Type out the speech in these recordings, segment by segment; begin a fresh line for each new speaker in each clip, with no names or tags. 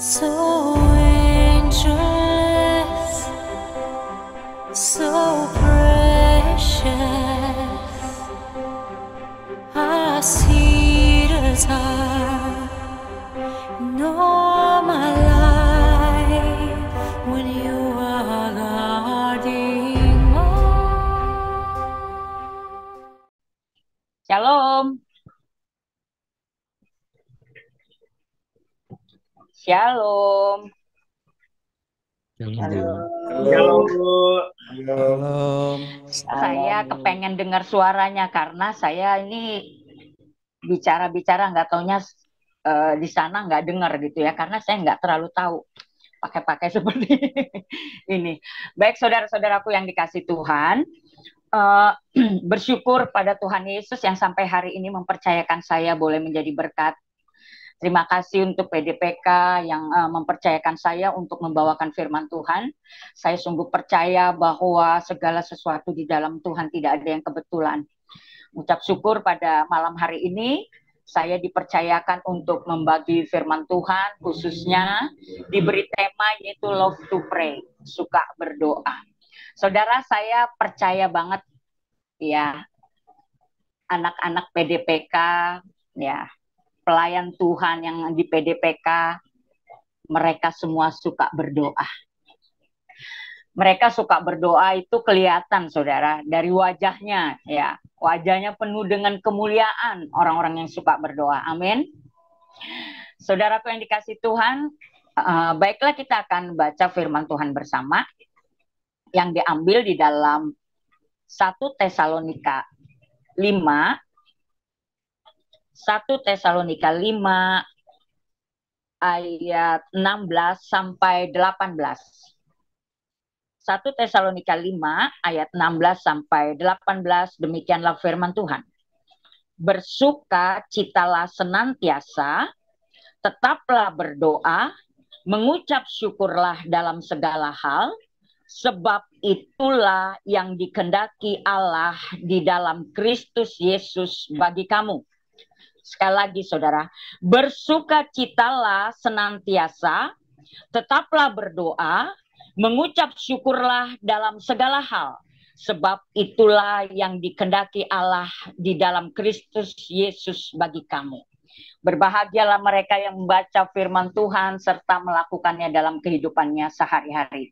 So angeless, so precious, I see the time in all my life when you are guarding
Shalom. Shalom.
Shalom, Bu.
Shalom.
Saya kepengen dengar suaranya karena saya ini bicara-bicara nggak taunya di sana nggak dengar gitu ya, karena saya nggak terlalu tahu pakai-pakai seperti ini. Baik, saudara-saudaraku yang dikasih Tuhan, bersyukur pada Tuhan Yesus yang sampai hari ini mempercayakan saya boleh menjadi berkat. Terima kasih untuk PDPK yang mempercayakan saya untuk membawakan firman Tuhan. Saya sungguh percaya bahwa segala sesuatu di dalam Tuhan tidak ada yang kebetulan. Ucap syukur pada malam hari ini, saya dipercayakan untuk membagi firman Tuhan, khususnya diberi tema yaitu love to pray, suka berdoa. Saudara, saya percaya banget ya, anak-anak PDPK, ya, pelayan Tuhan yang di PDPK, mereka semua suka berdoa. Mereka suka berdoa itu kelihatan, saudara, dari wajahnya, ya. Wajahnya penuh dengan kemuliaan orang-orang yang suka berdoa. Amin. Saudaraku yang dikasih Tuhan, baiklah kita akan baca firman Tuhan bersama yang diambil di dalam 1 Tesalonika 5 ayat 16 sampai 18. 1 Tesalonika 5 ayat 16 sampai 18, demikianlah firman Tuhan. Bersukacitalah senantiasa, tetaplah berdoa, mengucap syukurlah dalam segala hal, sebab itulah yang dikehendaki Allah di dalam Kristus Yesus bagi kamu. Sekali lagi, saudara, bersukacitalah senantiasa, tetaplah berdoa, mengucap syukurlah dalam segala hal, sebab itulah yang dikehendaki Allah di dalam Kristus Yesus bagi kamu. Berbahagialah mereka yang membaca firman Tuhan serta melakukannya dalam kehidupannya sehari-hari.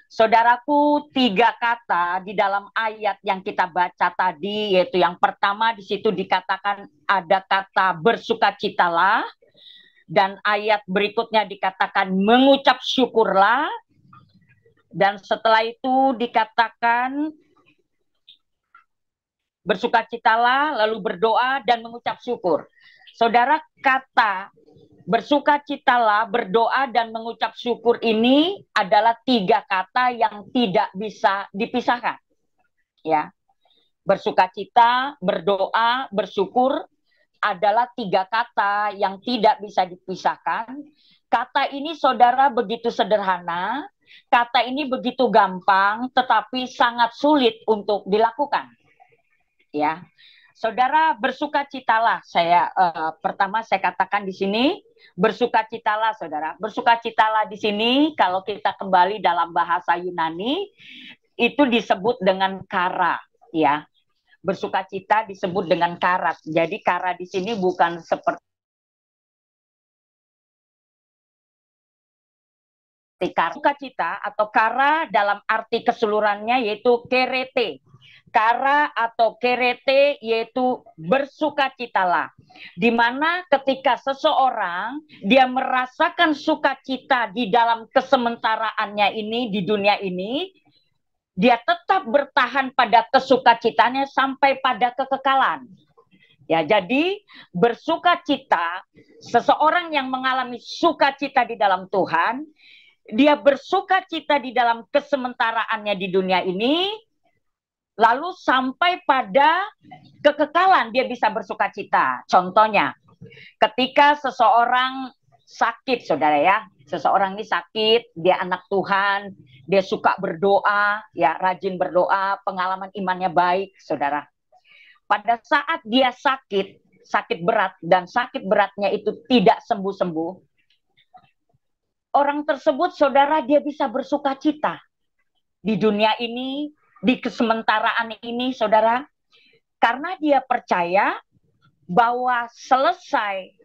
Saudaraku, 3 kata di dalam ayat yang kita baca tadi, yaitu yang pertama di situ dikatakan ada kata bersukacitalah, dan ayat berikutnya dikatakan mengucap syukurlah, dan setelah itu dikatakan bersukacitalah, lalu berdoa dan mengucap syukur. Saudara, kata bersukacitalah, berdoa, dan mengucap syukur ini adalah 3 kata yang tidak bisa dipisahkan. Ya, bersukacita, berdoa, bersyukur adalah 3 kata yang tidak bisa dipisahkan. Kata ini, saudara, begitu sederhana, kata ini begitu gampang, tetapi sangat sulit untuk dilakukan. Ya, saudara, bersukacitalah. Pertama saya katakan di sini bersukacitalah, saudara. Bersukacitalah di sini kalau kita kembali dalam bahasa Yunani itu disebut dengan kara, ya. Bersukacita disebut dengan kara. Jadi kara di sini bukan seperti sukacita atau kara dalam arti keseluruhannya yaitu kerete. Kara atau kerete yaitu bersukacitalah. Di mana ketika seseorang dia merasakan sukacita di dalam kesementaraannya ini di dunia ini, dia tetap bertahan pada kesukacitanya sampai pada kekekalan. Ya, jadi bersukacita, seseorang yang mengalami sukacita di dalam Tuhan, dia bersukacita di dalam kesementaraannya di dunia ini, lalu sampai pada kekekalan dia bisa bersukacita. Contohnya, ketika seseorang sakit, saudara ya, seseorang ini sakit, dia anak Tuhan, dia suka berdoa, ya, rajin berdoa, pengalaman imannya baik, saudara. Pada saat dia sakit berat, dan sakit beratnya itu tidak sembuh-sembuh, orang tersebut, saudara, dia bisa bersuka cita di dunia ini, di kesementaraan ini, saudara, karena dia percaya bahwa selesai,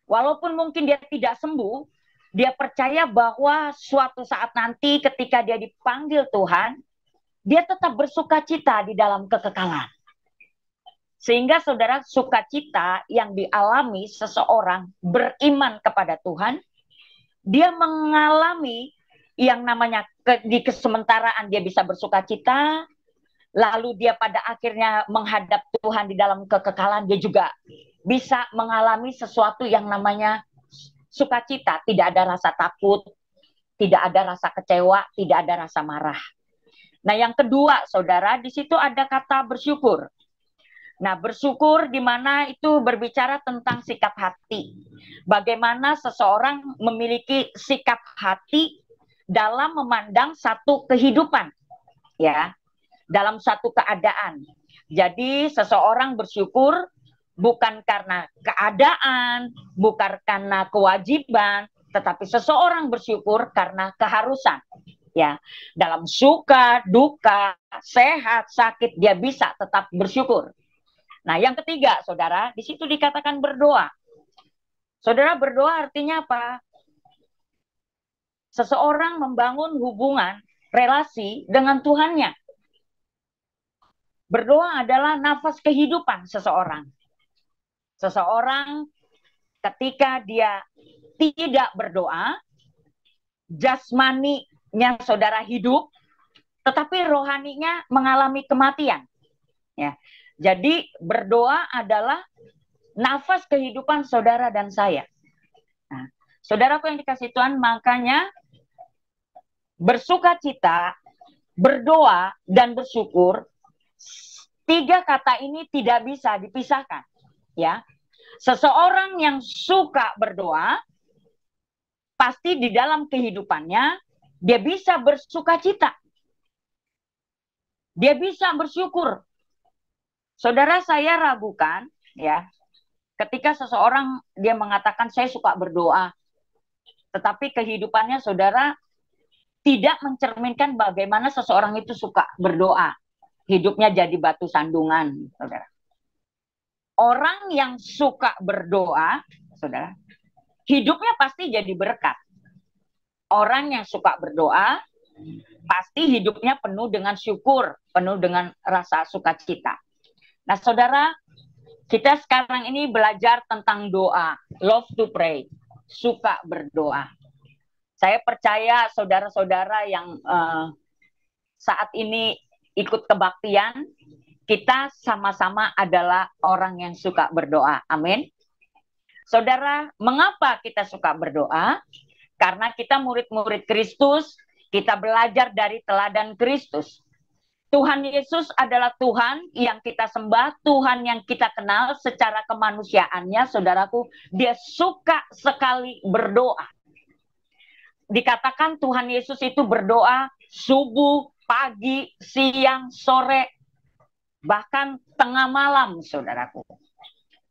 walaupun mungkin dia tidak sembuh, dia percaya bahwa suatu saat nanti ketika dia dipanggil Tuhan, dia tetap bersuka cita di dalam kekekalan. Sehingga saudara, sukacita yang dialami seseorang beriman kepada Tuhan, dia mengalami yang namanya di kesementaraan dia bisa bersuka cita, lalu dia pada akhirnya menghadap Tuhan di dalam kekekalan, dia juga bisa mengalami sesuatu yang namanya sukacita. Tidak ada rasa takut, tidak ada rasa kecewa, tidak ada rasa marah. Nah, yang kedua, saudara, di situ ada kata bersyukur. Nah, bersyukur di mana itu berbicara tentang sikap hati. Bagaimana seseorang memiliki sikap hati dalam memandang satu kehidupan, ya, dalam satu keadaan. Jadi seseorang bersyukur bukan karena keadaan, bukan karena kewajiban, tetapi seseorang bersyukur karena keharusan. Ya, dalam suka, duka, sehat, sakit, dia bisa tetap bersyukur. Nah, yang ketiga, saudara, di situ dikatakan berdoa. Saudara, berdoa artinya apa? Seseorang membangun hubungan, relasi dengan Tuhannya. Berdoa adalah nafas kehidupan seseorang. Seseorang ketika dia tidak berdoa, jasmaninya saudara hidup, tetapi rohaninya mengalami kematian. Ya. Jadi berdoa adalah nafas kehidupan saudara dan saya. Nah, saudaraku yang dikasih Tuhan, makanya bersuka cita, berdoa, dan bersyukur, tiga kata ini tidak bisa dipisahkan. Ya, seseorang yang suka berdoa, pasti di dalam kehidupannya dia bisa bersuka cita, dia bisa bersyukur. Saudara, saya ragukan, ya, ketika seseorang dia mengatakan saya suka berdoa, tetapi kehidupannya saudara tidak mencerminkan bagaimana seseorang itu suka berdoa. Hidupnya jadi batu sandungan, saudara. Orang yang suka berdoa, saudara, hidupnya pasti jadi berkat. Orang yang suka berdoa, pasti hidupnya penuh dengan syukur, penuh dengan rasa sukacita. Nah, saudara, kita sekarang ini belajar tentang doa, love to pray, suka berdoa. Saya percaya saudara-saudara yang saat ini ikut kebaktian, kita sama-sama adalah orang yang suka berdoa. Amin. Saudara, mengapa kita suka berdoa? Karena kita murid-murid Kristus, kita belajar dari teladan Kristus. Tuhan Yesus adalah Tuhan yang kita sembah, Tuhan yang kita kenal secara kemanusiaannya, saudaraku, dia suka sekali berdoa. Dikatakan Tuhan Yesus itu berdoa subuh, pagi, siang, sore, bahkan tengah malam, saudaraku.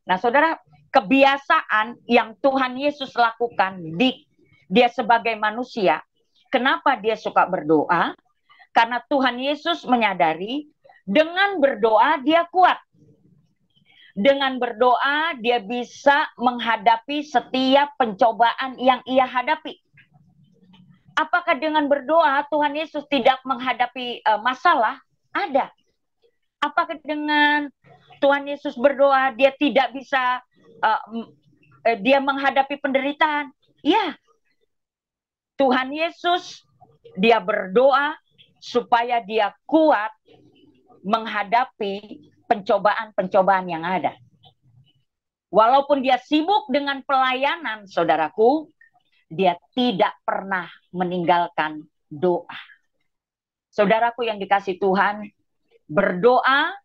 Nah, saudara, kebiasaan yang Tuhan Yesus lakukan, dia sebagai manusia, kenapa dia suka berdoa? Karena Tuhan Yesus menyadari dengan berdoa dia kuat. Dengan berdoa dia bisa menghadapi setiap pencobaan yang ia hadapi. Apakah dengan berdoa Tuhan Yesus tidak menghadapi masalah? Ada. Apakah dengan Tuhan Yesus berdoa dia tidak bisa dia menghadapi penderitaan? Ya. Tuhan Yesus dia berdoa supaya dia kuat menghadapi pencobaan-pencobaan yang ada. Walaupun dia sibuk dengan pelayanan, saudaraku, dia tidak pernah meninggalkan doa. Saudaraku yang dikasih Tuhan, berdoa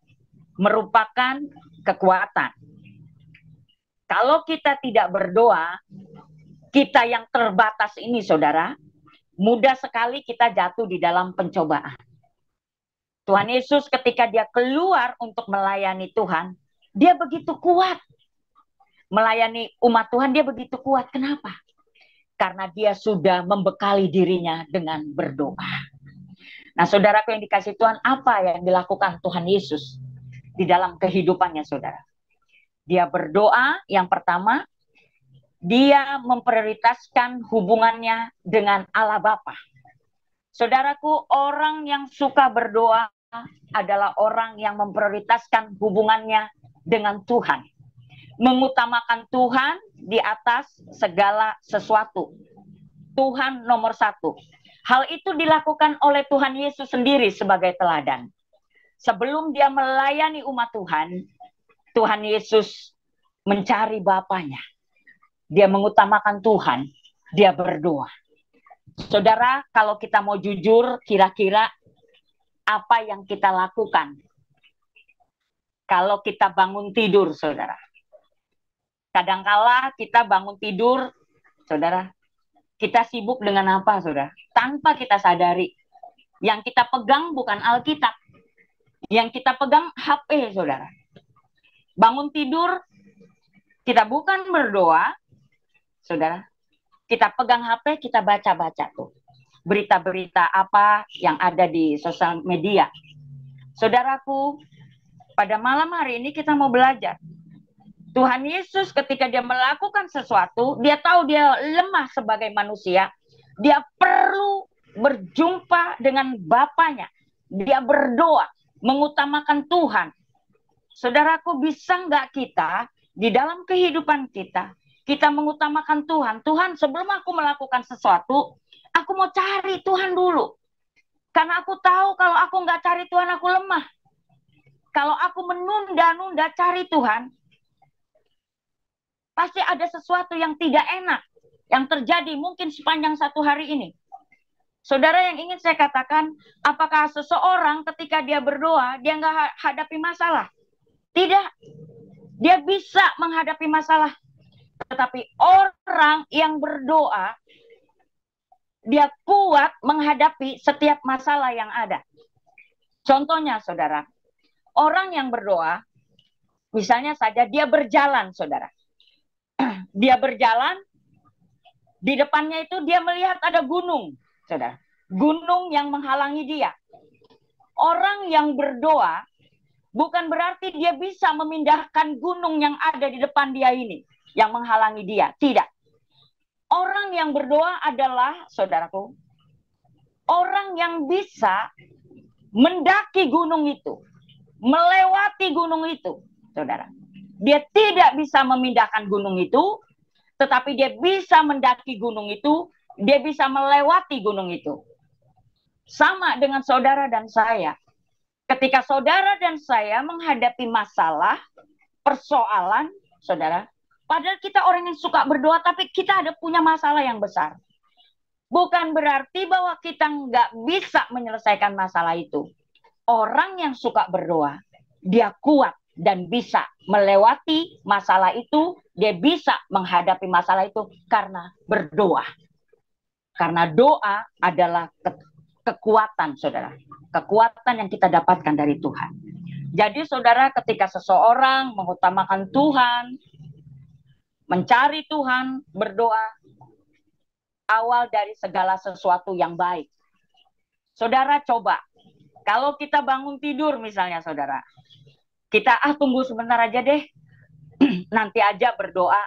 merupakan kekuatan. Kalau kita tidak berdoa, kita yang terbatas ini, saudara, mudah sekali kita jatuh di dalam pencobaan. Tuhan Yesus ketika dia keluar untuk melayani Tuhan, dia begitu kuat. Melayani umat Tuhan dia begitu kuat. Kenapa? karena dia sudah membekali dirinya dengan berdoa. Nah, saudaraku yang dikasih Tuhan, apa yang dilakukan Tuhan Yesus di dalam kehidupannya, saudara? Dia berdoa, yang pertama, dia memprioritaskan hubungannya dengan Allah Bapa. Saudaraku, orang yang suka berdoa adalah orang yang memprioritaskan hubungannya dengan Tuhan. Mengutamakan Tuhan di atas segala sesuatu. Tuhan nomor satu. Hal itu dilakukan oleh Tuhan Yesus sendiri sebagai teladan. Sebelum dia melayani umat Tuhan, Tuhan Yesus mencari Bapanya. Dia mengutamakan Tuhan, dia berdoa. Saudara, kalau kita mau jujur, kira-kira apa yang kita lakukan kalau kita bangun tidur, saudara? Kadangkala kita bangun tidur, saudara, kita sibuk dengan apa, saudara? Tanpa kita sadari. Yang kita pegang bukan Alkitab. Yang kita pegang HP, saudara. Bangun tidur, kita bukan berdoa, saudara. Kita pegang HP, kita baca-baca tuh. Berita-berita apa yang ada di sosial media. Saudaraku, pada malam hari ini kita mau belajar. Tuhan Yesus ketika dia melakukan sesuatu, dia tahu dia lemah sebagai manusia. Dia perlu berjumpa dengan Bapanya. Dia berdoa, mengutamakan Tuhan. Saudaraku, bisa nggak kita di dalam kehidupan kita mengutamakan Tuhan? Tuhan, sebelum aku melakukan sesuatu, aku mau cari Tuhan dulu. Karena aku tahu kalau aku nggak cari Tuhan, aku lemah. Kalau aku menunda-nunda cari Tuhan, pasti ada sesuatu yang tidak enak yang terjadi mungkin sepanjang satu hari ini. Saudara, yang ingin saya katakan, apakah seseorang ketika dia berdoa, dia nggak hadapi masalah? Tidak. Dia bisa menghadapi masalah. Tetapi orang yang berdoa, dia kuat menghadapi setiap masalah yang ada. Contohnya, saudara, orang yang berdoa, misalnya saja dia berjalan, saudara. Dia berjalan, di depannya itu dia melihat ada gunung, saudara. Gunung yang menghalangi dia. Orang yang berdoa bukan berarti dia bisa memindahkan gunung yang ada di depan dia ini, yang menghalangi dia. Tidak. Orang yang berdoa adalah, saudaraku, orang yang bisa mendaki gunung itu, melewati gunung itu, saudara. Dia tidak bisa memindahkan gunung itu, tetapi dia bisa mendaki gunung itu, dia bisa melewati gunung itu. Sama dengan saudara dan saya. Ketika saudara dan saya menghadapi masalah, persoalan, saudara, padahal kita orang yang suka berdoa, tapi kita ada punya masalah yang besar. Bukan berarti bahwa kita nggak bisa menyelesaikan masalah itu. Orang yang suka berdoa, dia kuat dan bisa melewati masalah itu, dia bisa menghadapi masalah itu karena berdoa. Karena doa adalah kekuatan, saudara. Kekuatan yang kita dapatkan dari Tuhan. Jadi, saudara, ketika seseorang mengutamakan Tuhan, mencari Tuhan, berdoa, awal dari segala sesuatu yang baik. Saudara, coba. Kalau kita bangun tidur misalnya, saudara, kita tunggu sebentar aja deh, nanti aja berdoa.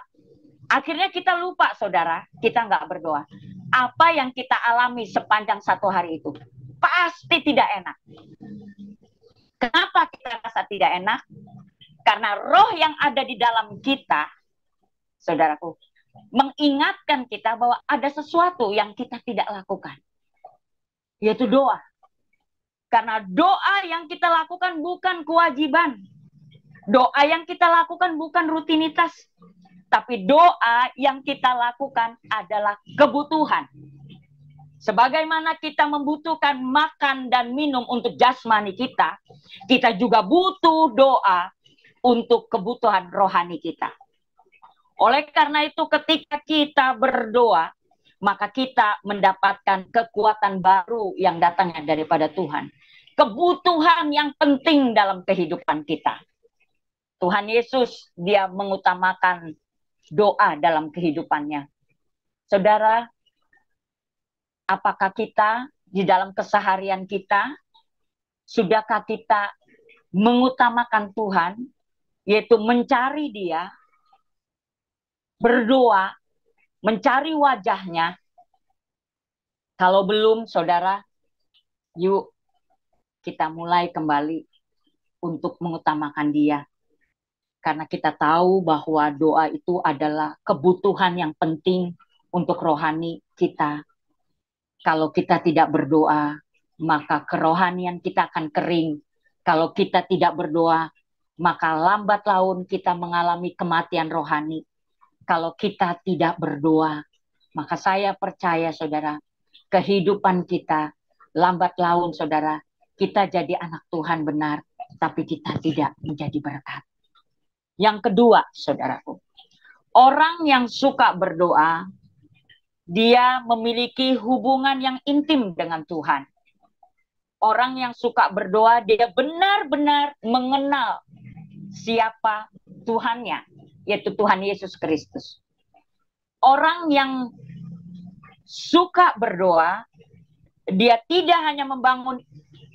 Akhirnya kita lupa, saudara, kita nggak berdoa. Apa yang kita alami sepanjang satu hari itu pasti tidak enak. Kenapa kita rasa tidak enak? Karena roh yang ada di dalam kita, saudaraku, mengingatkan kita bahwa ada sesuatu yang kita tidak lakukan, yaitu doa. Karena doa yang kita lakukan bukan kewajiban. Doa yang kita lakukan bukan rutinitas. Tapi doa yang kita lakukan adalah kebutuhan. Sebagaimana kita membutuhkan makan dan minum untuk jasmani kita, kita juga butuh doa untuk kebutuhan rohani kita. Oleh karena itu, ketika kita berdoa, maka kita mendapatkan kekuatan baru yang datangnya daripada Tuhan. Kebutuhan yang penting dalam kehidupan kita. Tuhan Yesus, dia mengutamakan doa dalam kehidupannya. Saudara, apakah kita di dalam keseharian kita, sudahkah kita mengutamakan Tuhan, yaitu mencari Dia, berdoa, mencari wajahnya? Kalau belum, saudara, yuk kita mulai kembali untuk mengutamakan Dia. Karena kita tahu bahwa doa itu adalah kebutuhan yang penting untuk rohani kita. Kalau kita tidak berdoa, maka kerohanian kita akan kering. Kalau kita tidak berdoa, maka lambat laun kita mengalami kematian rohani. Kalau kita tidak berdoa, maka saya percaya, saudara, kehidupan kita lambat laun, saudara, kita jadi anak Tuhan benar, tapi kita tidak menjadi berkat. Yang kedua, saudaraku, orang yang suka berdoa, dia memiliki hubungan yang intim dengan Tuhan. Orang yang suka berdoa, dia benar-benar mengenal siapa Tuhannya, yaitu Tuhan Yesus Kristus. Orang yang suka berdoa, dia tidak hanya membangun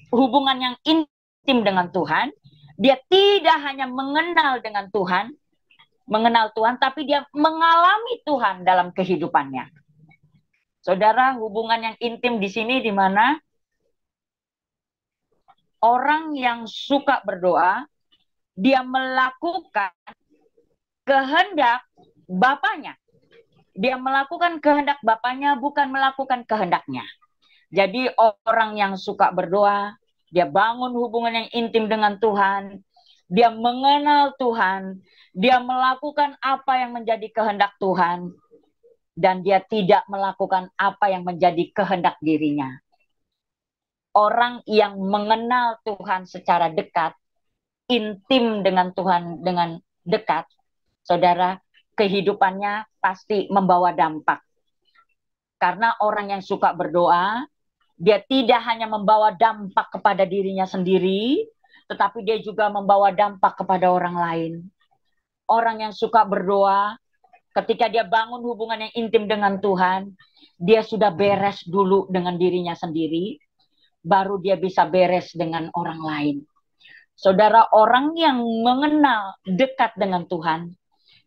hubungan yang intim dengan Tuhan, dia tidak hanya mengenal dengan Tuhan, mengenal Tuhan, tapi dia mengalami Tuhan dalam kehidupannya. Saudara, hubungan yang intim di sini di mana orang yang suka berdoa, dia melakukan kehendak Bapaknya. Dia melakukan kehendak Bapaknya, bukan melakukan kehendaknya. Jadi orang yang suka berdoa, dia bangun hubungan yang intim dengan Tuhan, dia mengenal Tuhan, dia melakukan apa yang menjadi kehendak Tuhan, dan dia tidak melakukan apa yang menjadi kehendak dirinya. Orang yang mengenal Tuhan secara dekat, intim dengan Tuhan dengan dekat, saudara, kehidupannya pasti membawa dampak. Karena orang yang suka berdoa, dia tidak hanya membawa dampak kepada dirinya sendiri, tetapi dia juga membawa dampak kepada orang lain. Orang yang suka berdoa, ketika dia bangun hubungan yang intim dengan Tuhan, dia sudah beres dulu dengan dirinya sendiri, baru dia bisa beres dengan orang lain. Saudara, orang yang mengenal dekat dengan Tuhan,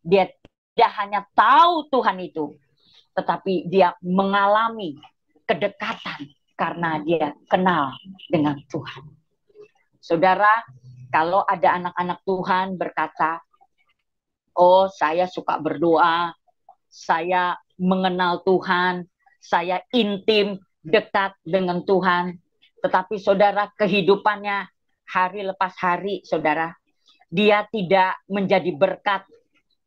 dia tidak hanya tahu Tuhan itu, tetapi dia mengalami kedekatan karena dia kenal dengan Tuhan. Saudara, kalau ada anak-anak Tuhan berkata, oh, saya suka berdoa, saya mengenal Tuhan, saya intim, dekat dengan Tuhan. Tetapi saudara, kehidupannya hari lepas hari, saudara, dia tidak menjadi berkat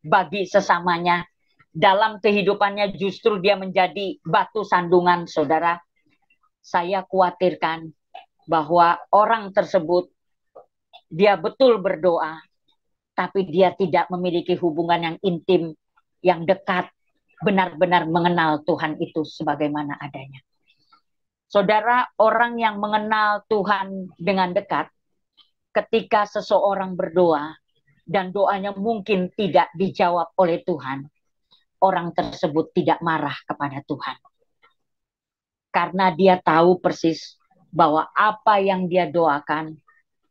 bagi sesamanya. Dalam kehidupannya justru dia menjadi batu sandungan, saudara. Saya khawatirkan bahwa orang tersebut, dia betul berdoa, tapi dia tidak memiliki hubungan yang intim, yang dekat, benar-benar mengenal Tuhan itu sebagaimana adanya. Saudara, orang yang mengenal Tuhan dengan dekat, ketika seseorang berdoa, dan doanya mungkin tidak dijawab oleh Tuhan, orang tersebut tidak marah kepada Tuhan. Karena dia tahu persis bahwa apa yang dia doakan,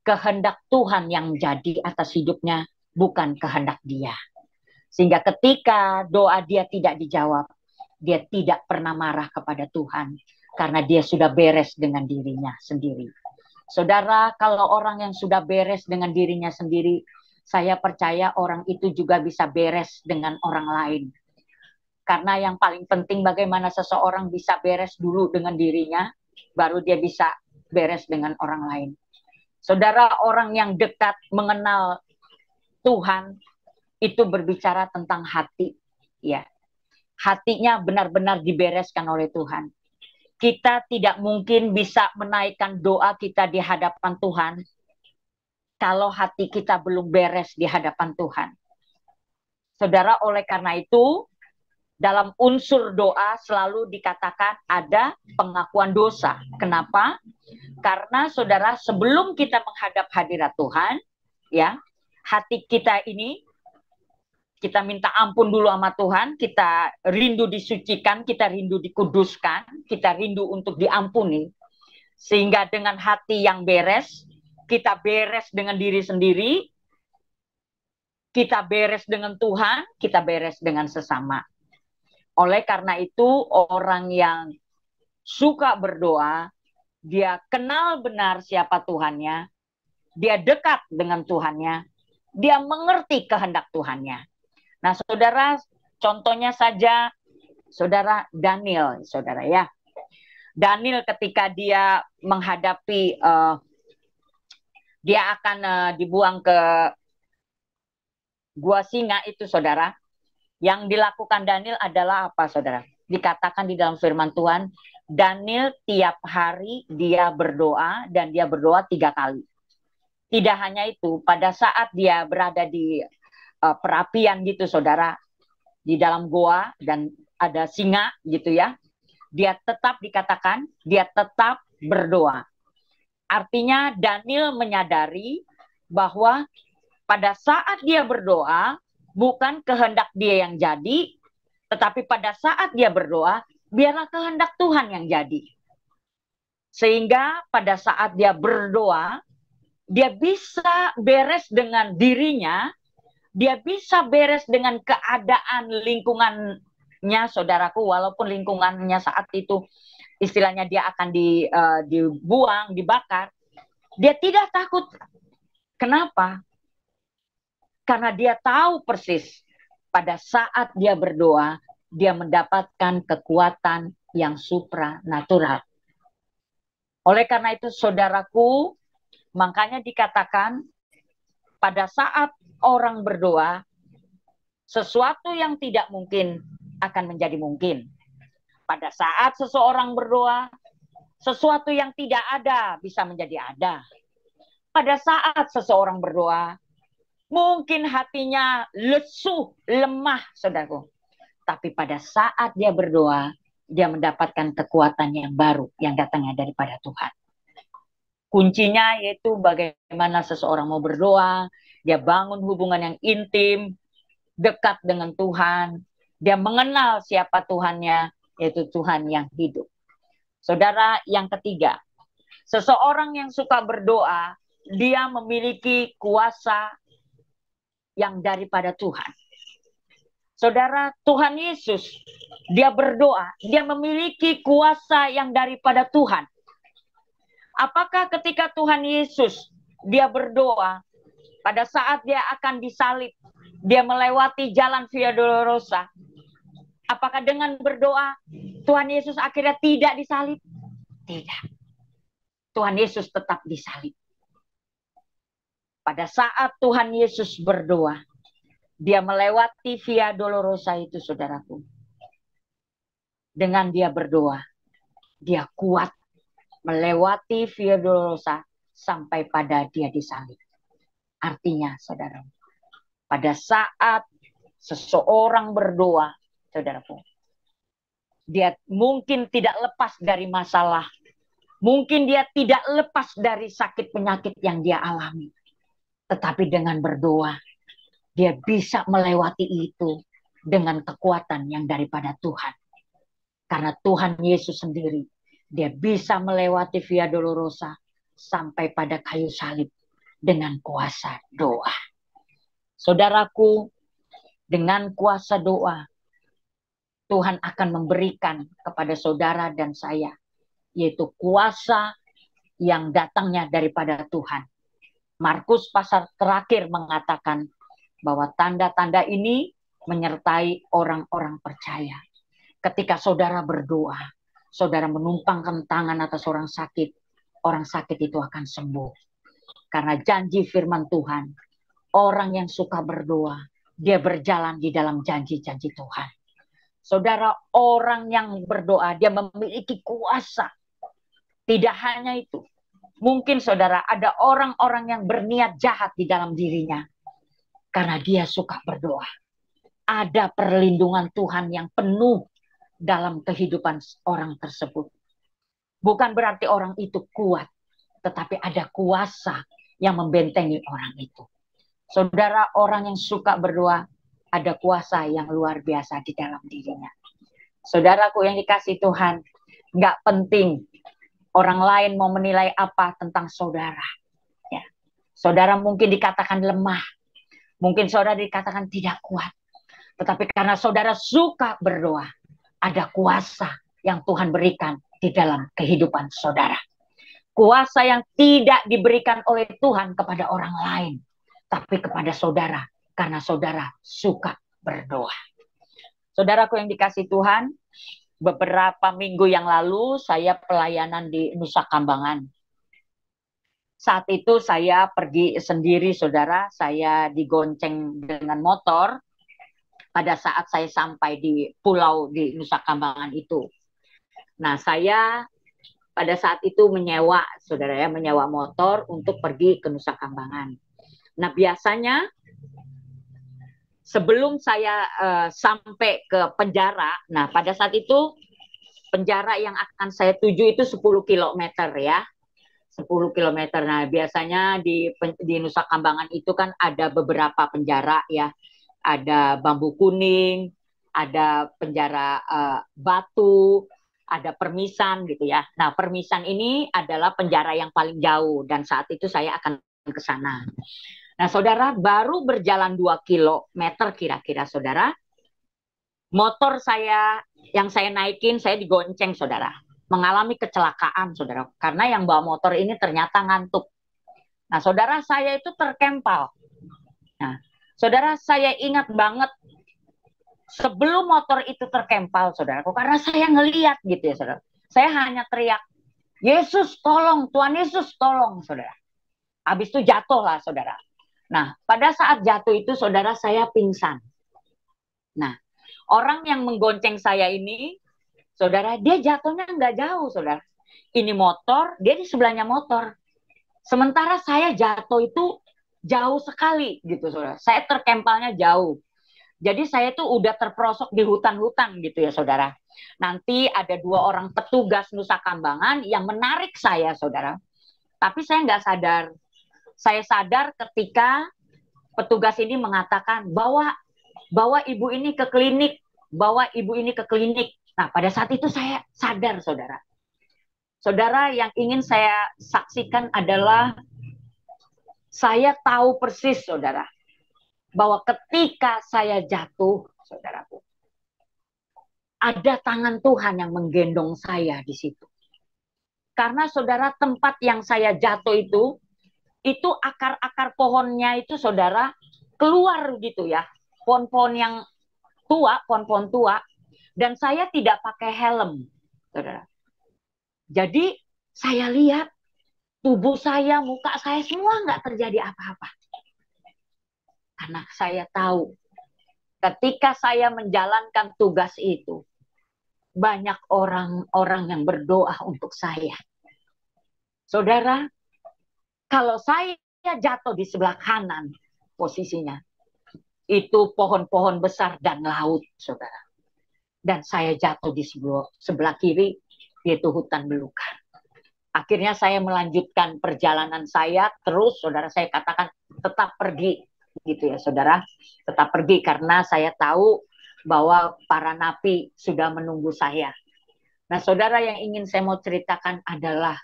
kehendak Tuhan yang jadi atas hidupnya, bukan kehendak dia. Sehingga ketika doa dia tidak dijawab, dia tidak pernah marah kepada Tuhan, karena dia sudah beres dengan dirinya sendiri. Saudara, kalau orang yang sudah beres dengan dirinya sendiri, saya percaya orang itu juga bisa beres dengan orang lain. Karena yang paling penting bagaimana seseorang bisa beres dulu dengan dirinya, baru dia bisa beres dengan orang lain. Saudara, orang yang dekat mengenal Tuhan itu berbicara tentang hati, ya. Hatinya benar-benar dibereskan oleh Tuhan. Kita tidak mungkin bisa menaikkan doa kita di hadapan Tuhan kalau hati kita belum beres di hadapan Tuhan. Saudara, oleh karena itu, dalam unsur doa selalu dikatakan ada pengakuan dosa. Kenapa? Karena saudara, sebelum kita menghadap hadirat Tuhan, ya, hati kita ini Kita minta ampun dulu sama Tuhan, kita rindu disucikan, kita rindu dikuduskan, kita rindu untuk diampuni. Sehingga dengan hati yang beres, kita beres dengan diri sendiri, kita beres dengan Tuhan, kita beres dengan sesama. Oleh karena itu, orang yang suka berdoa, dia kenal benar siapa Tuhannya, dia dekat dengan Tuhannya, dia mengerti kehendak Tuhannya. Nah, saudara, contohnya saja, saudara Daniel, saudara ya. Daniel ketika dia menghadapi, dia akan dibuang ke gua singa itu, saudara. Yang dilakukan Daniel adalah apa, saudara? Dikatakan di dalam firman Tuhan, Daniel tiap hari dia berdoa, dan dia berdoa 3 kali. Tidak hanya itu, pada saat dia berada di perapian gitu, saudara, di dalam goa dan ada singa gitu ya, dia tetap dikatakan, dia tetap berdoa. Artinya Daniel menyadari bahwa pada saat dia berdoa, bukan kehendak dia yang jadi, tetapi pada saat dia berdoa, biarlah kehendak Tuhan yang jadi. Sehingga pada saat dia berdoa, dia bisa beres dengan dirinya, dia bisa beres dengan keadaan lingkungannya, saudaraku, walaupun lingkungannya saat itu istilahnya dia akan dibuang, dibakar. Dia tidak takut. Kenapa? Karena dia tahu persis pada saat dia berdoa, dia mendapatkan kekuatan yang supranatural. Oleh karena itu, saudaraku, makanya dikatakan pada saat orang berdoa, sesuatu yang tidak mungkin akan menjadi mungkin. Pada saat seseorang berdoa, sesuatu yang tidak ada bisa menjadi ada. Pada saat seseorang berdoa, mungkin hatinya lesu, lemah, saudaraku. Tapi pada saat dia berdoa, dia mendapatkan kekuatan yang baru yang datangnya daripada Tuhan. Kuncinya yaitu bagaimana seseorang mau berdoa, dia bangun hubungan yang intim, dekat dengan Tuhan, dia mengenal siapa Tuhannya, yaitu Tuhan yang hidup. Saudara, yang ketiga, seseorang yang suka berdoa, dia memiliki kuasa yang daripada Tuhan. Saudara, Tuhan Yesus, dia berdoa, dia memiliki kuasa yang daripada Tuhan. Apakah ketika Tuhan Yesus dia berdoa, pada saat dia akan disalib, dia melewati jalan Via Dolorosa, apakah dengan berdoa Tuhan Yesus akhirnya tidak disalib? Tidak. Tuhan Yesus tetap disalib. Pada saat Tuhan Yesus berdoa, dia melewati Via Dolorosa itu, saudaraku. Dengan dia berdoa, dia kuat melewati Via Dolorosa sampai pada dia disalib. Artinya, saudara, pada saat seseorang berdoa, saudaraku, dia mungkin tidak lepas dari masalah, mungkin dia tidak lepas dari sakit penyakit yang dia alami, tetapi dengan berdoa, dia bisa melewati itu dengan kekuatan yang daripada Tuhan. Karena Tuhan Yesus sendiri, dia bisa melewati Via Dolorosa sampai pada kayu salib dengan kuasa doa. Saudaraku, dengan kuasa doa, Tuhan akan memberikan kepada saudara dan saya, yaitu kuasa yang datangnya daripada Tuhan. Markus pasal terakhir mengatakan bahwa tanda-tanda ini menyertai orang-orang percaya. Ketika saudara berdoa, saudara menumpangkan tangan atas orang sakit itu akan sembuh. Karena janji firman Tuhan, orang yang suka berdoa, dia berjalan di dalam janji-janji Tuhan. Saudara, orang yang berdoa, dia memiliki kuasa. Tidak hanya itu. Mungkin saudara, ada orang-orang yang berniat jahat di dalam dirinya. Karena dia suka berdoa. Ada perlindungan Tuhan yang penuh dalam kehidupan orang tersebut. Bukan berarti orang itu kuat, tetapi ada kuasa yang membentengi orang itu. Saudara, orang yang suka berdoa, ada kuasa yang luar biasa di dalam dirinya. Saudaraku yang dikasih Tuhan, nggak penting orang lain mau menilai apa tentang saudara. Ya. Saudara mungkin dikatakan lemah, mungkin saudara dikatakan tidak kuat. Tetapi karena saudara suka berdoa, ada kuasa yang Tuhan berikan di dalam kehidupan saudara. Kuasa yang tidak diberikan oleh Tuhan kepada orang lain, tapi kepada saudara, karena saudara suka berdoa. Saudaraku yang dikasih Tuhan, beberapa minggu yang lalu saya pelayanan di Nusa Kambangan. Saat itu saya pergi sendiri, saudara. Saya digonceng dengan motor pada saat saya sampai di pulau di Nusa Kambangan itu. Nah, saya pada saat itu menyewa, saudara ya, menyewa motor untuk pergi ke Nusa Kambangan. Nah, biasanya sebelum saya sampai ke penjara, nah pada saat itu penjara yang akan saya tuju itu 10 km ya. 10 km. Nah, biasanya di Nusa Kambangan itu kan ada beberapa penjara ya. Ada Bambu Kuning, ada penjara Batu, ada Permisan gitu ya. Nah, Permisan ini adalah penjara yang paling jauh dan saat itu saya akan ke sana. Nah, saudara, baru berjalan 2 kilometer kira-kira, saudara. Motor saya, yang saya naikin, saya digonceng, saudara. Mengalami kecelakaan, saudara. Karena yang bawa motor ini ternyata ngantuk. Nah, saudara, saya itu terkempal. Nah, saudara, saya ingat banget sebelum motor itu terkempal, saudara. Karena saya ngeliat gitu ya, saudara. Saya hanya teriak, Yesus tolong, Tuhan Yesus tolong, saudara. Habis itu jatuh lah, saudara. Nah, pada saat jatuh itu, saudara, saya pingsan. Nah, orang yang menggonceng saya ini, saudara, dia jatuhnya nggak jauh, saudara. Ini motor, dia di sebelahnya motor. Sementara saya jatuh itu jauh sekali, gitu, saudara. Saya terkempalnya jauh. Jadi saya tuh udah terperosok di hutan-hutan, gitu ya, saudara. Nanti ada 2 orang petugas Nusa Kambangan yang menarik saya, saudara. Tapi saya nggak sadar. Saya sadar ketika petugas ini mengatakan bawa ibu ini ke klinik, bawa ibu ini ke klinik. Nah, pada saat itu saya sadar, saudara. Saudara, yang ingin saya saksikan adalah saya tahu persis, saudara, bahwa ketika saya jatuh, saudaraku, ada tangan Tuhan yang menggendong saya di situ. Karena, saudara, tempat yang saya jatuh itu akar-akar pohonnya itu, saudara, keluar gitu ya. Pohon-pohon yang tua, pohon-pohon tua. Dan saya tidak pakai helm, saudara. Jadi saya lihat tubuh saya, muka saya semua nggak terjadi apa-apa. Karena saya tahu ketika saya menjalankan tugas itu, banyak orang-orang yang berdoa untuk saya. Saudara, kalau saya jatuh di sebelah kanan posisinya, itu pohon-pohon besar dan laut, saudara. Dan saya jatuh di sebelah kiri, yaitu hutan belukar. Akhirnya saya melanjutkan perjalanan saya, terus saudara, saya katakan tetap pergi, gitu ya, saudara. Tetap pergi karena saya tahu bahwa para napi sudah menunggu saya. Nah, saudara, yang ingin saya mau ceritakan adalah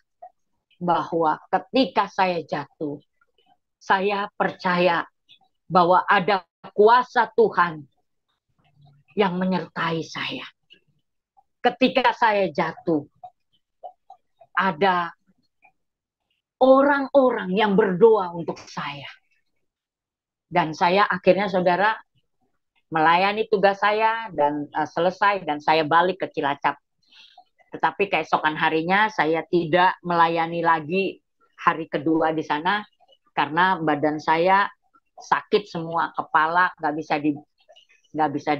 bahwa ketika saya jatuh, saya percaya bahwa ada kuasa Tuhan yang menyertai saya. Ketika saya jatuh, ada orang-orang yang berdoa untuk saya. Dan saya akhirnya, saudara, melayani tugas saya dan selesai, dan saya balik ke Cilacap. Tetapi keesokan harinya saya tidak melayani lagi hari kedua di sana karena badan saya sakit semua, kepala nggak bisa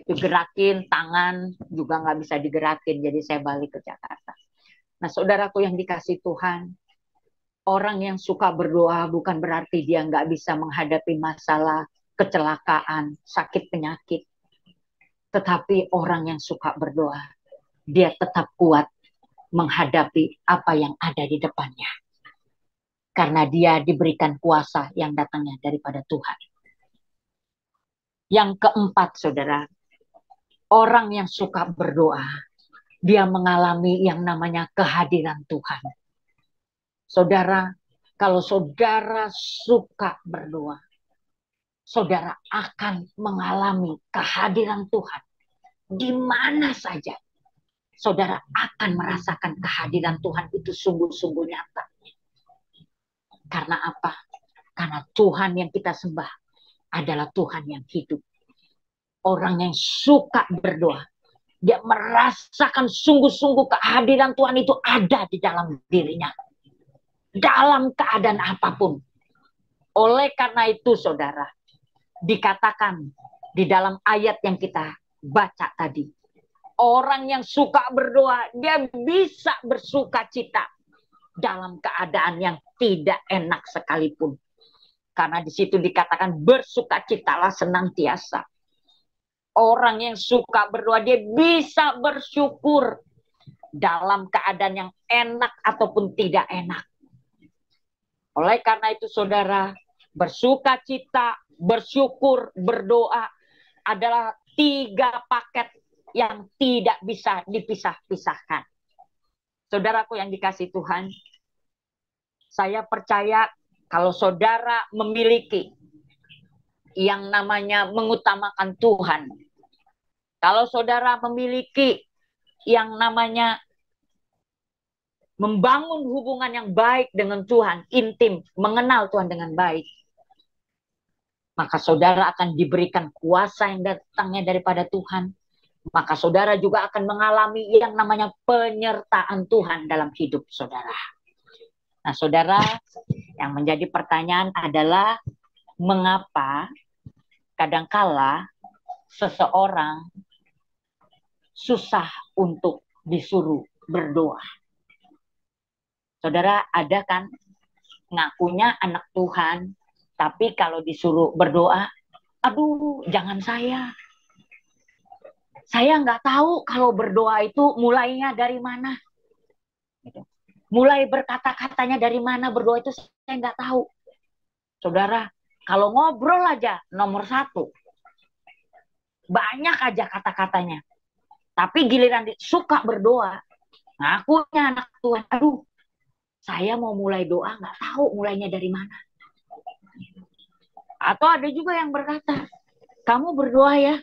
digerakin, tangan juga nggak bisa digerakin. Jadi saya balik ke Jakarta. Nah, saudaraku yang dikasih Tuhan, orang yang suka berdoa bukan berarti dia nggak bisa menghadapi masalah, kecelakaan, sakit penyakit. Tetapi orang yang suka berdoa, dia tetap kuat menghadapi apa yang ada di depannya. Karena dia diberikan kuasa yang datangnya daripada Tuhan. Yang keempat, saudara, orang yang suka berdoa, dia mengalami yang namanya kehadiran Tuhan. Saudara, kalau saudara suka berdoa, saudara akan mengalami kehadiran Tuhan. Di mana saja, saudara akan merasakan kehadiran Tuhan itu sungguh-sungguh nyata. Karena apa? Karena Tuhan yang kita sembah adalah Tuhan yang hidup. Orang yang suka berdoa, dia merasakan sungguh-sungguh kehadiran Tuhan itu ada di dalam dirinya. Dalam keadaan apapun. Oleh karena itu, saudara, dikatakan di dalam ayat yang kita baca tadi, orang yang suka berdoa, dia bisa bersuka cita dalam keadaan yang tidak enak sekalipun. Karena di situ dikatakan bersukacitalah senantiasa. Orang yang suka berdoa, dia bisa bersyukur dalam keadaan yang enak ataupun tidak enak. Oleh karena itu, saudara, bersukacita, bersyukur, berdoa adalah 3 paket yang tidak bisa dipisah-pisahkan. Saudaraku yang dikasih Tuhan, saya percaya kalau saudara memiliki yang namanya mengutamakan Tuhan, kalau saudara memiliki yang namanya membangun hubungan yang baik dengan Tuhan, intim, mengenal Tuhan dengan baik, maka saudara akan diberikan kuasa yang datangnya daripada Tuhan. Maka saudara juga akan mengalami yang namanya penyertaan Tuhan dalam hidup saudara. Nah, saudara, yang menjadi pertanyaan adalah mengapa kadangkala seseorang susah untuk disuruh berdoa. Saudara, ada kan ngakunya anak Tuhan, tapi kalau disuruh berdoa, aduh, jangan saya. Saya nggak tahu kalau berdoa itu mulainya dari mana. Mulai berkata-katanya dari mana berdoa itu saya nggak tahu. Saudara, kalau ngobrol aja nomor 1. Banyak aja kata-katanya. Tapi giliran suka berdoa, ngakunya anak Tuhan, aduh, saya mau mulai doa nggak tahu mulainya dari mana. Atau ada juga yang berkata, kamu berdoa ya,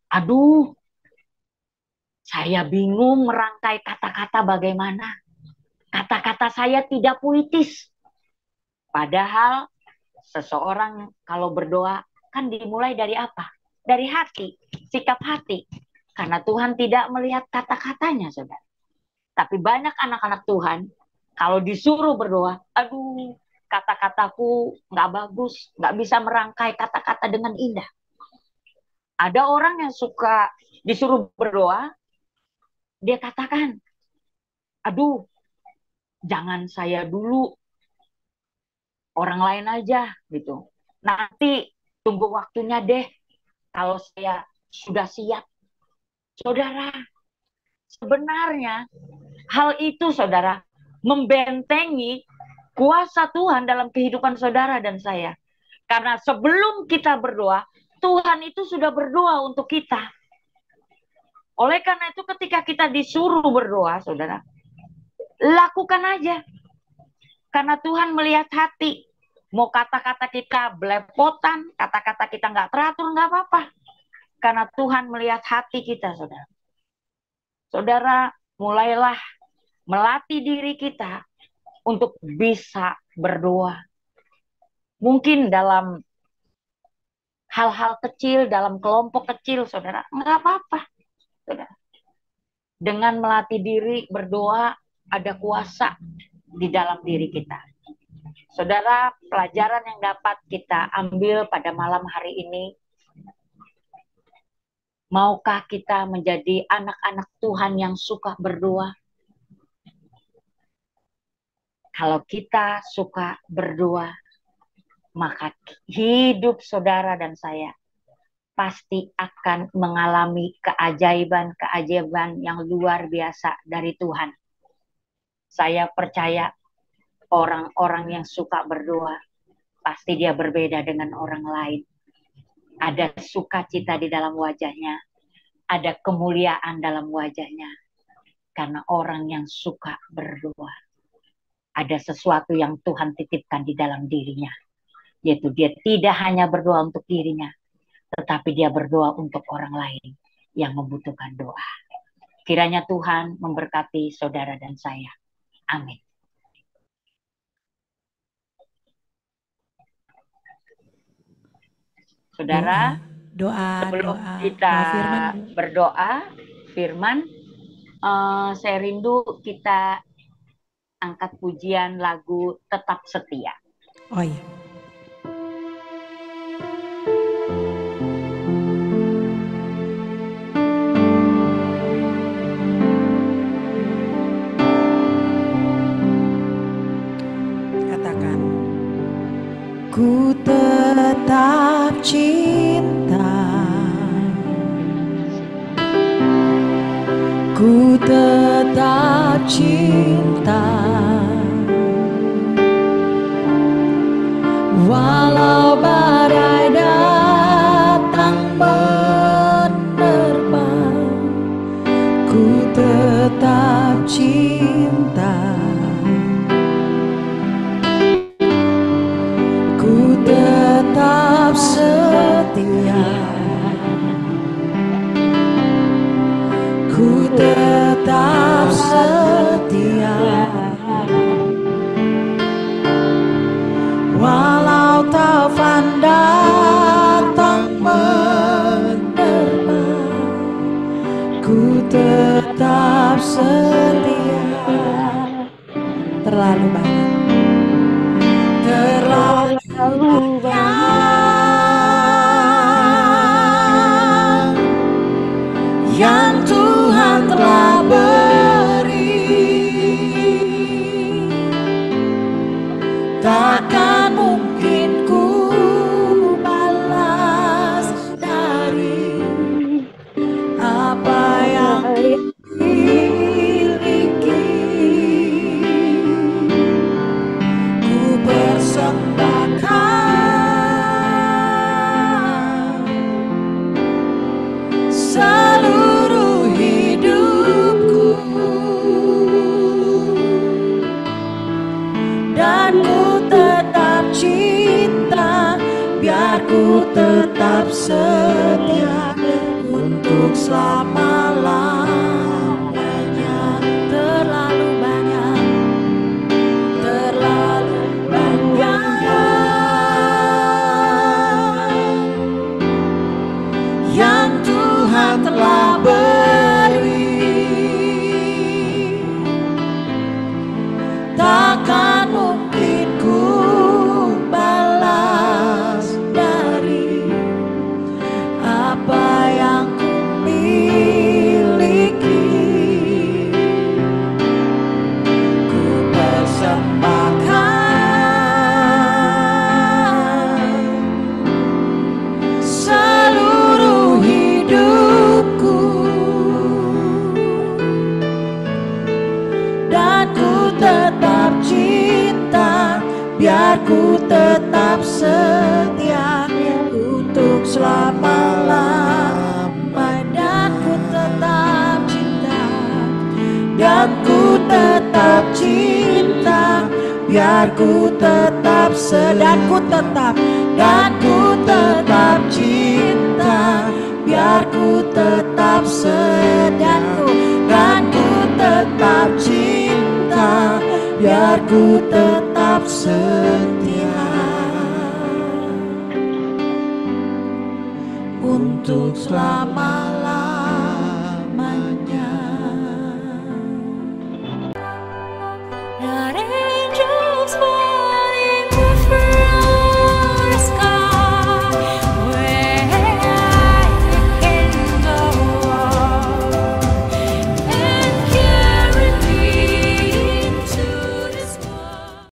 aduh, saya bingung merangkai kata-kata bagaimana. Kata-kata saya tidak puitis. Padahal seseorang kalau berdoa kan dimulai dari apa? Dari hati, sikap hati. Karena Tuhan tidak melihat kata-katanya, saudara. Tapi banyak anak-anak Tuhan, kalau disuruh berdoa, aduh, kata-kataku nggak bagus, nggak bisa merangkai kata-kata dengan indah. Ada orang yang suka disuruh berdoa, dia katakan, aduh, jangan saya dulu, orang lain aja, gitu. Nanti tunggu waktunya deh, kalau saya sudah siap. Saudara, sebenarnya hal itu, saudara, membentengi kuasa Tuhan dalam kehidupan saudara dan saya. Karena sebelum kita berdoa, Tuhan itu sudah berdoa untuk kita. Oleh karena itu ketika kita disuruh berdoa, saudara, lakukan aja. Karena Tuhan melihat hati. Mau kata-kata kita belepotan, kata-kata kita nggak teratur, nggak apa-apa. Karena Tuhan melihat hati kita, saudara. Saudara, mulailah melatih diri kita untuk bisa berdoa. Mungkin dalam hal-hal kecil, dalam kelompok kecil, saudara, nggak apa-apa. Saudara. Dengan melatih diri berdoa, ada kuasa di dalam diri kita. Saudara, pelajaran yang dapat kita ambil pada malam hari ini, maukah kita menjadi anak-anak Tuhan yang suka berdoa? Kalau kita suka berdoa, maka hidup saudara dan saya pasti akan mengalami keajaiban-keajaiban yang luar biasa dari Tuhan. Saya percaya orang-orang yang suka berdoa, pasti dia berbeda dengan orang lain. Ada sukacita di dalam wajahnya, ada kemuliaan dalam wajahnya, karena orang yang suka berdoa. Ada sesuatu yang Tuhan titipkan di dalam dirinya, yaitu dia tidak hanya berdoa untuk dirinya, tetapi dia berdoa untuk orang lain yang membutuhkan doa. Kiranya Tuhan memberkati saudara dan saya. Amin. Saudara, sebelum kita berdoa, Firman, saya rindu kita angkat pujian lagu Tetap Setia.
Oh iya. Katakan. Ku tetap cinta, ku tetap cinta, walau badai datang menerpa, ku tetap cinta. Ku tetap setia, ku tetap setia, walau taufan datang menerpa, ku tetap setia. Terlalu banyak, terlalu banyak yang Tuhan telah beri, takkan mungkin ku balas dari apa yang dimiliki. Ku persembahkan seluruh hidupku, dan ku tetap cinta, biar ku tetap setia untuk selama-lamanya. Terlalu banyak, terlalu banyak yang Tuhan telah beri, takkan mungkin ku balas dari apa yang ku miliki. Ku persembahkan seluruh hidupku, dan ku tetap cinta, biar ku tetap setia untuk selama-lamanya. Dan ku tetap cinta, dan ku tetap cinta, biar ku tetap dan ku tetap cinta, biar ku tetap dan ku tetap cinta, biar ku tetap setia untuk selama